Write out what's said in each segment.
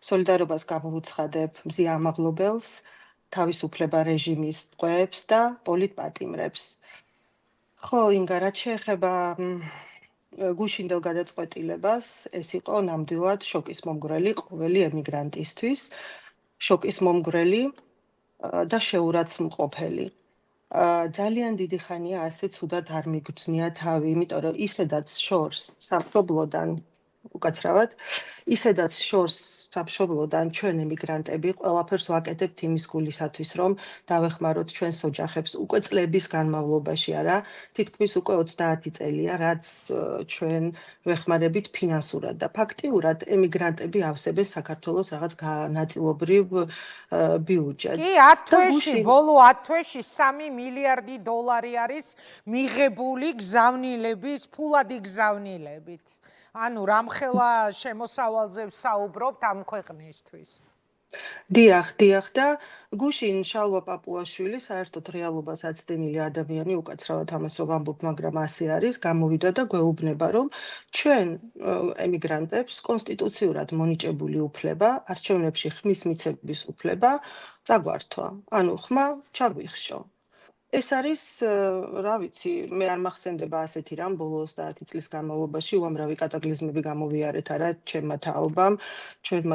სოლიდარობას გამოვუცხადებ მზიამაღლობელს, თავისუფლება რეჟიმის ტყვეებს და პოლიტპატიმრებს. ხო, ინგა, რაც შეეხება გუშინდელ გადაწყვეტილებას, ეს იყო ნამდვილად შოკის მომგვრელი ყოველი ემიგრანტისთვის, შოკის მომგვრელი და შეურაცხმყოფელი. ძალიან დიდი ხანია ასე ცუდად არ მიგრძნია თავი, იმიტომ რომ ისედაც შორს სამშობლოდან უკაცრავად, ისედაც შორს სამშობლოდან ჩვენ ემიგრანტები ყველაფერს ვაკეთებთ იმის გულისათვის, რომ დავეხმაროთ ჩვენს ოჯახებს უკვე წლების განმავლობაში, არა, თითქმის უკვე 30 წელია, რაც ჩვენ ვეხმარებით ფინანსურად და ფაქტიურად ემიგრანტები ავსებენ საქართველოს რაღაც ნაწილობრივ ბიუჯეტს. კი, 10 თვეში, ბოლო 10 თვეში 3 მილიარდი დოლარი არის მიღებული გზავნილების, ფულადი გზავნილებით. ანუ რამხელა შემოსავალზე ვსაუბრობთ ამ ქვეყნისთვის. დიახ და გუშინ შალვა პაპუაშვილი საერთოდ რეალობას აცდენილი ადამიანი უკაცრავად ამას რომ ვამბობ, მაგრამ ასე არის, გამოვიდა და გვეუბნება, რომ ჩვენ ემიგრანტებს კონსტიტუციურად მონიჭებული უფლება, არჩევნებში ხმის მიცემის უფლება წაგვართვა. ანუ ხმა ჩაგვიხშო. ეს არის, რა ვიცი, მე არ მახსენდება ასეთი რამ ბოლო 30 წლის განმავლობაში უამრავი კატაკლიზმები გამოვიარეთ არა ჩვენმა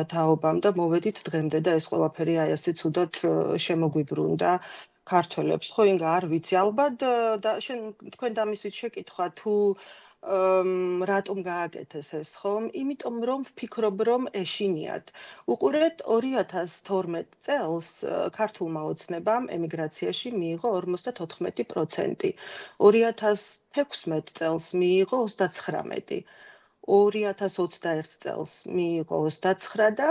თაობამ და მოვედით დღემდე და ეს ყველაფერი აი ასე ცუდად შემოგვიბრუნდა ქართველებს. ხო, ინგა, არ ვიცი, ალბათ და თქვენ დამისვით შეკითხვა თუ რატომ გააკეთეს ეს, ხომ? იმიტომ რომ ვფიქრობ, რომ ეშინიათ. უყურეთ 2012 წელს ქართულმა ოცნებამ ემიგრაციაში მიიღო 54%. 2016 წელს მიიღო 29%. 2021 წელს მიიღო 29 და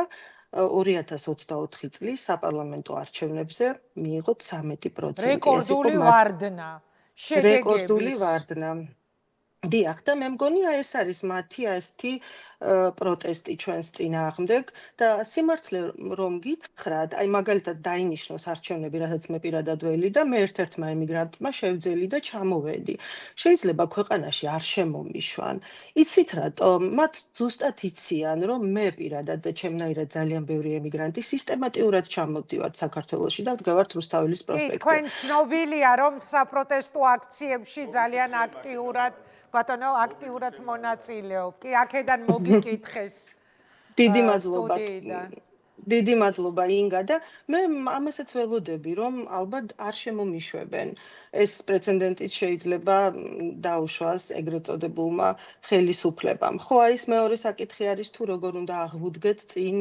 2024 წლის საპარლამენტო არჩევნებზე მიიღო 13%. რეკორდული ვარდნა. რეკორდული ვარდნა. დიახ, და მე მგონი ეს არის მათი ასეთი პროტესტი ჩვენს წინააღმდეგ და სიმართლე რომ გითხრათ, აი მაგალითად დაინიშნოს არჩევნები, რასაც მე პირადად ველი და მე ერთ-ერთმა ემიგრანტმა შევძელი და ჩამოვედი. შეიძლება ქვეყანაში არ შემომიშვან. იცით რატომ? მათ ზუსტად იციან, რომ მე პირადად და ჩემნაირად ძალიან ბევრი ემიგრანტი სისტემატიურად ჩამოვდივართ საქართველოში და ვდგავართ რუსთაველის პროსპექტზე. კი, თქვენ ცნობილია, რომ საპროტესტო აქციებში ძალიან აქტიურად მონაწილეობ. კი, აქედან მოგიკითხეს. დიდი მადლობა ინგა და მე ამასაც ველოდები, რომ ალბათ არ შემომიშვებენ. ეს პრეცედენტიც შეიძლება დაუშვას ეგრეთ წოდებულმა ხელისუფლებამ. ხო, აი ეს მეორე საკითხი არის თუ როგორ უნდა აღვუდგეთ წინ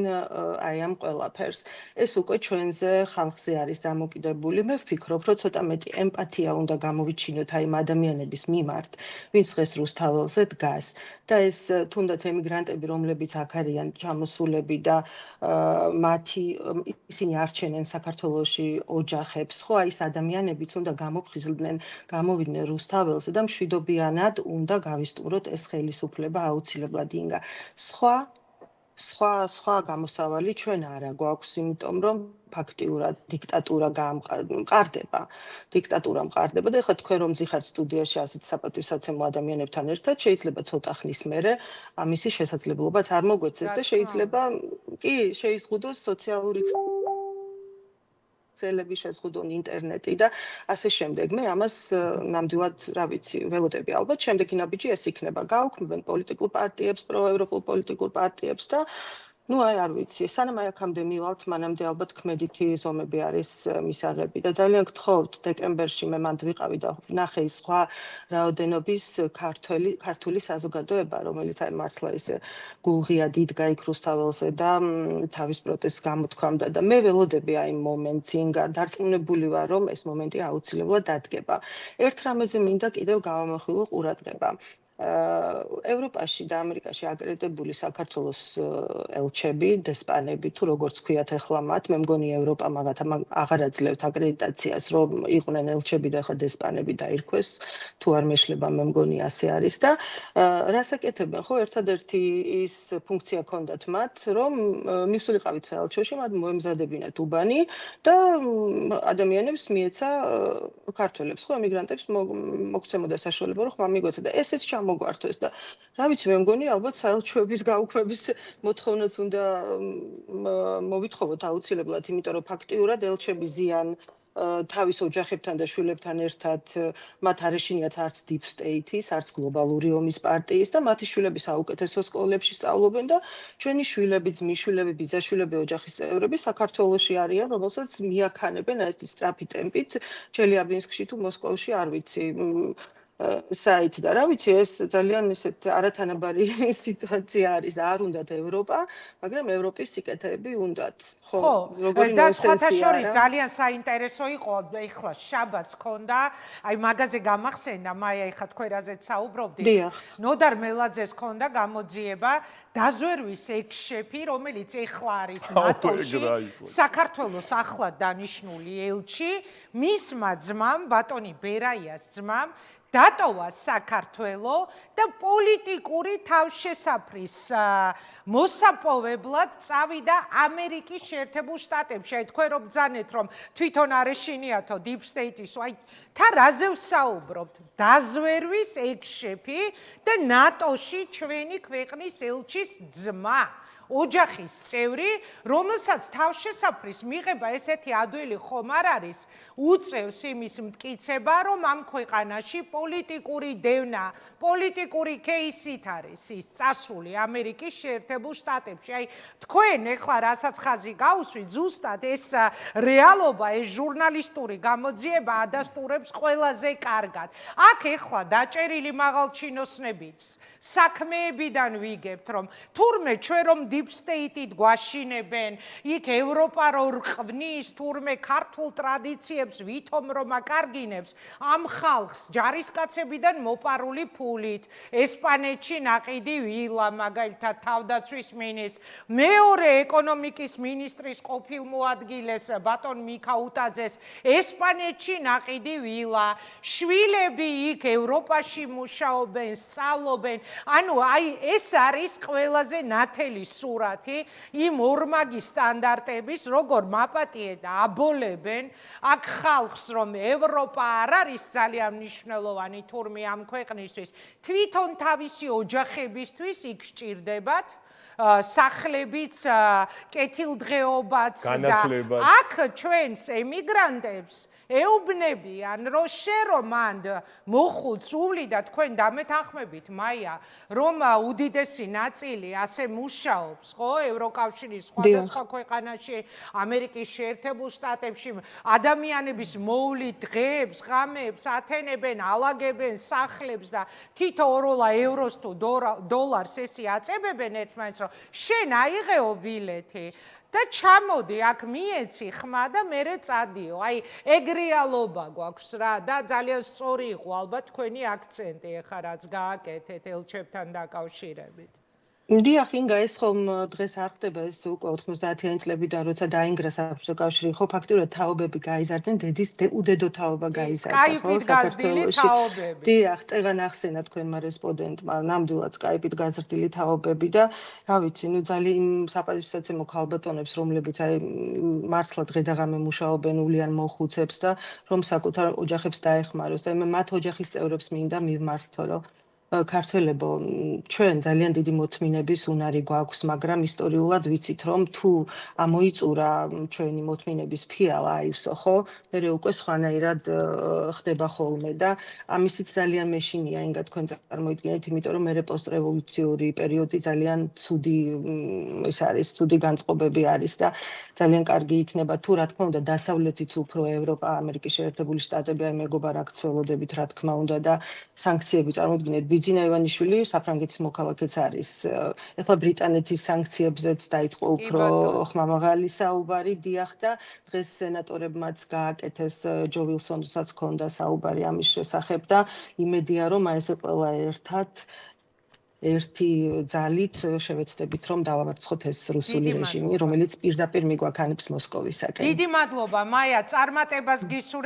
აი ამ ყველაფერს. ეს უკვე ჩვენზე ხალხზე არის დამოკიდებული. მე ვფიქრობ, რომ ცოტა მეტი ემპათია უნდა გამოვიჩინოთ აი ამ ადამიანების მიმართ, ვინც დღეს რუსთაველზე დგას. და ეს თუნდაც ემიგრანტები, რომლებიც აქ არიან ჩამოსულები და მათი ისინი არჩენენ საქართველოში ოჯახებს, ხო, აი ეს ადამიანებიც უნდა გამოვიდნენ რუსთაველზე და მშვიდობიანად უნდა გავისტუმროთ ეს ხელისუფლება აუცილებლად ინგა. სხვა გამოსავალი ჩვენ არა გვაქვს, იმიტომ რომ ფაქტიურად დიქტატურა მყარდება. და ეხლა თქვენ რომ ზიხართ სტუდიაში ასეთ საპატივსაცემო ადამიანებთან ერთად, შეიძლება ცოტა ხნის მერე ამისი შესაძლებლობაც არ მოგვეცეს და შეიძლება კი შეიზღუდოს სოციალური ქსელები, შეზღუდონ ინტერნეტი და ასე შემდეგ. მე ამას ნამდვილად, რა ვიცი, ველოდები ალბათ შემდეგი ნაბიჯი ეს იქნება. გაუქმებენ პოლიტიკურ პარტიებს, პროევროპულ პოლიტიკურ პარტიებს და ну აი არ ვიცი, სანამ აი აქამდე მივალთ, მანამდე ალბათ ქმედითი ზომები არის მისაღები და ძალიან გთხოვთ დეკემბერში მე მანდ ვიყავი და ნახე ის სხვა რაოდენობის ქართული საზოგადოება, რომელიც აი მართლა ისე გულღიად იდგა იქ რუსთაველზე და თავის პროტესტს გამოთქვამდა და მე ველოდები აი მომენტს ინგა დარწმუნებული ვარ, რომ ეს მომენტი აუცილებლად დადგება. ერთ რამეზე მინდა კიდევ გავამახვილო ყურადღება. ევროპაში და ამერიკაში აკრედიტებული საქართველოს ელჩები, დესპანები, თუ როგორც ქვიათ ახლა მათ, მე მგონი ევროპა მაგათ აღარ აძლევთ აკრედიტაციას, რომ იყვნენ ელჩები და ახლა დესპანები დაირქვეს, თუ არ მეშლება, მე მგონი ასე არის და რას აკეთებენ, ხო, ერთადერთი ის ფუნქცია ჰქონდათ მათ, რომ მისულიყავით საელჩოში, მათ მოემზადებინათ უბანი და ადამიანებს მიეცა ქართველებს, ხო, ემიგრანტებს მოგცემოდა საშუალება, რომ ხმა მიგვეცა და ესეც მოგვართვეს და რა ვიცი მე მგონი ალბათ საელჩოების გაუქმების მოთხოვნაც უნდა მოვითხოვოთ აუცილებლად, იმიტომ რომ ფაქტიურად ელჩები ზიან თავის ოჯახებთან და შვილებთან ერთად მათ არ ეშინიათ არც deep state-ის, არც გლობალური ომის პარტიის და მათი შვილები საუკეთესო სკოლებში სწავლობენ და ჩვენი შვილები, ძმისშვილები, ბიძაშვილები, ოჯახის წევრები საქართველოში არიან, რომელსაც მიაქანებენ ეს სწრაფი ტემპით ჩელიაბინსკში თუ მოსკოვში, არ ვიცი. საით და რა ვიცი ეს ძალიან ისეთ არათანაბარი სიტუაცია არის არ უნდათ ევროპა მაგრამ ევროპის სიკეთეები უნდათ ხო და სხვათა შორის ძალიან საინტერესო იყო ეხლა შაბათს ქონდა აი მაგაზე გამახსენდა მაია ეხლა თქვენაზეც საუბრობდით ნოდარ მელაძეს ქონდა გამოძიება დაზვერვის ექს-შეფი რომელიც ეხლა არის ნატოში საქართველოს ახლად დანიშნული ელჩი მისმა ძმამ ბატონი ბერაიას ძმამ დატოვა საქართველო და პოლიტიკური თავშესაფრის მოსაპოვებლად წავიდა ამერიკის შეერთებულ შტატებში. აი თქვენ რომ ბძანეთ რომ თვითონ არ ეშინიათო deep state-ის, აი თან რაზე ვსაუბრობთ? დაზვერვის ექს-შეფი და ნატოში ჩვენი ქვეყნის ელჩის ძმა. ოჯახის წევრი, რომელსაც თავშესაფრის მიღება ესეთი ადვილი ხომ არ არის, უწევს იმის მტკიცება, რომ ამ ქვეყანაში პოლიტიკური დევნა, პოლიტიკური кейსით არის ის წასული ამერიკის შეერთებულ შტატებში. აი, თქვენ ეხლა რასაც ხაზი გაუსვით, ზუსტად ეს რეალობა, ეს ჟურნალისტური გამოძიება ადასტურებს ყველაზე კარგად. აქ ეხლა დაჭერილი მაღალჩინოსნებით საქმეებიდან ვიგებთ, რომ თურმე ჩვენ რომ deep state-ით გვაშინებენ, იქ ევროპა რო რყვნის, თურმე ქართულ ტრადიციებს ვითომ რომ აკარგინებს, ამ ხალხს ჯარისკაცებიდან მოპარული ფულით, ესპანეთში ნაყიდი ვილა, მაგალითად თავდაცვის მინისტრს, მეორე ეკონომიკის მინისტრის ყოფილ მოადგილეს ბატონ მიქაუტაძეს, ესპანეთში ნაყიდი ვილა, შვილები იქ ევროპაში მუშაობენ, სწავლობენ. ანუ აი ეს არის ყველაზე ნათელი სურათი იმ ორმაგი სტანდარტების, როგორ მაპატიეთ და აბოლებენ აქ ხალხს, რომ ევროპა არ არის ძალიან მნიშვნელოვანი თურმე ამ ქვეყნისთვის, თვითონ თავისი ოჯახებისთვის იქ სჭირდებათ სახლებიც, კეთილდღეობაც და აქ ჩვენს ემიგრანტებს ეუბნებიან, რომ შენ რომ მან მოხუც სული და თქვენ დამეთანხმებით, მაია, რომ უდიდესი ნაწილი ასე მუშაობს, ხო, ევროკავშირის სხვადასხვა ქვეყანაში, ამერიკის შეერთებულ შტატებში, ადამიანების მოვლით დღეებს, ღამეებს ათენებენ, ალაგებენ სახლებს და თითო 2 ევროს თუ დოლარს ესე აწებებენ ერთმანეთს, რომ შენ აიღეო ბილეთი და ჩამოდი აქ მიეცი ხმა და მერე წადიო. აი ეგ რეალობა გვაქვს რა და ძალიან სწორი იყო ალბათ თქვენი აქცენტი ახლა რაც გააკეთეთ ელჩებთან დაკავშირებით. დიახ, ინგა ეს ხომ დღეს არ ხდება ეს უკვე 90-იანი წლებიდან როცა დაინგრა საბჭოთა კავშირი, ხო ფაქტიურად თაობები გაიზარდნენ, დედის უდედო თაობა გაიზარდა, ხო საქართველოში. დიახ, წეგან ახსენა თქვენმა რესპონდენტმა, ნამდვილად სკაიპით გაზრდილი თაობები და რა ვიცი, ნუ ძალიან საპატივსაცემო ქალბატონებს, რომლებიც აი მართლა დღე-დაღამე მუშაობენ, ულიან მოხუცებს და რომ საკუთარ ოჯახებს დაეხმაროს და მათ ოჯახის წევრებს მინდა მივმართო, რომ ქართველებო, ჩვენ ძალიან დიდი მოთმინების უნარი გვაქვს, მაგრამ ისტორიულად ვიცით, რომ თუ ამოიწურა ჩვენი მოთმინების ფიალა აირსო, ხო? მერე უკვე სხვანაირად ხდება ხოლმე და ამისიც ძალიან მეშინია, ინგა თქვენ წარმოიდგინეთ, იმიტომ რომ მერე პოსტრევოლუციური პერიოდი ძალიან ცუდი ეს არის, ცუდი განწყობები არის და ძალიან კარგი იქნება თუ რა თქმა უნდა დასავლეთიც უფრო ევროპა, ამერიკის შეერთებული შტატები, აი მეგობარ აქ ცველოდებით რა თქმა უნდა და სანქციები წარმოიდგინეთ ბიძინა ივანიშვილი საფრანგეთის მოქალაქეც არის. ეხლა ბრიტანეთის სანქციებზეც დაიწყო უფრო ხმამაღალი საუბარი, დიახ და დღეს სენატორებმაც გააკეთეს ჯო ვილსონსაც ჰქონდა საუბარი ამის შესახებ და იმედია რომ აი ესე ყველა ერთად ერთი ძალით შევეცდებით რომ დავამარცხოთ ეს რუსული რეჟიმი, რომელიც პირდაპირ მიგვაქანებს მოსკოვისაკენ. დიდი მადლობა მაია, წარმატებას გისურვებ.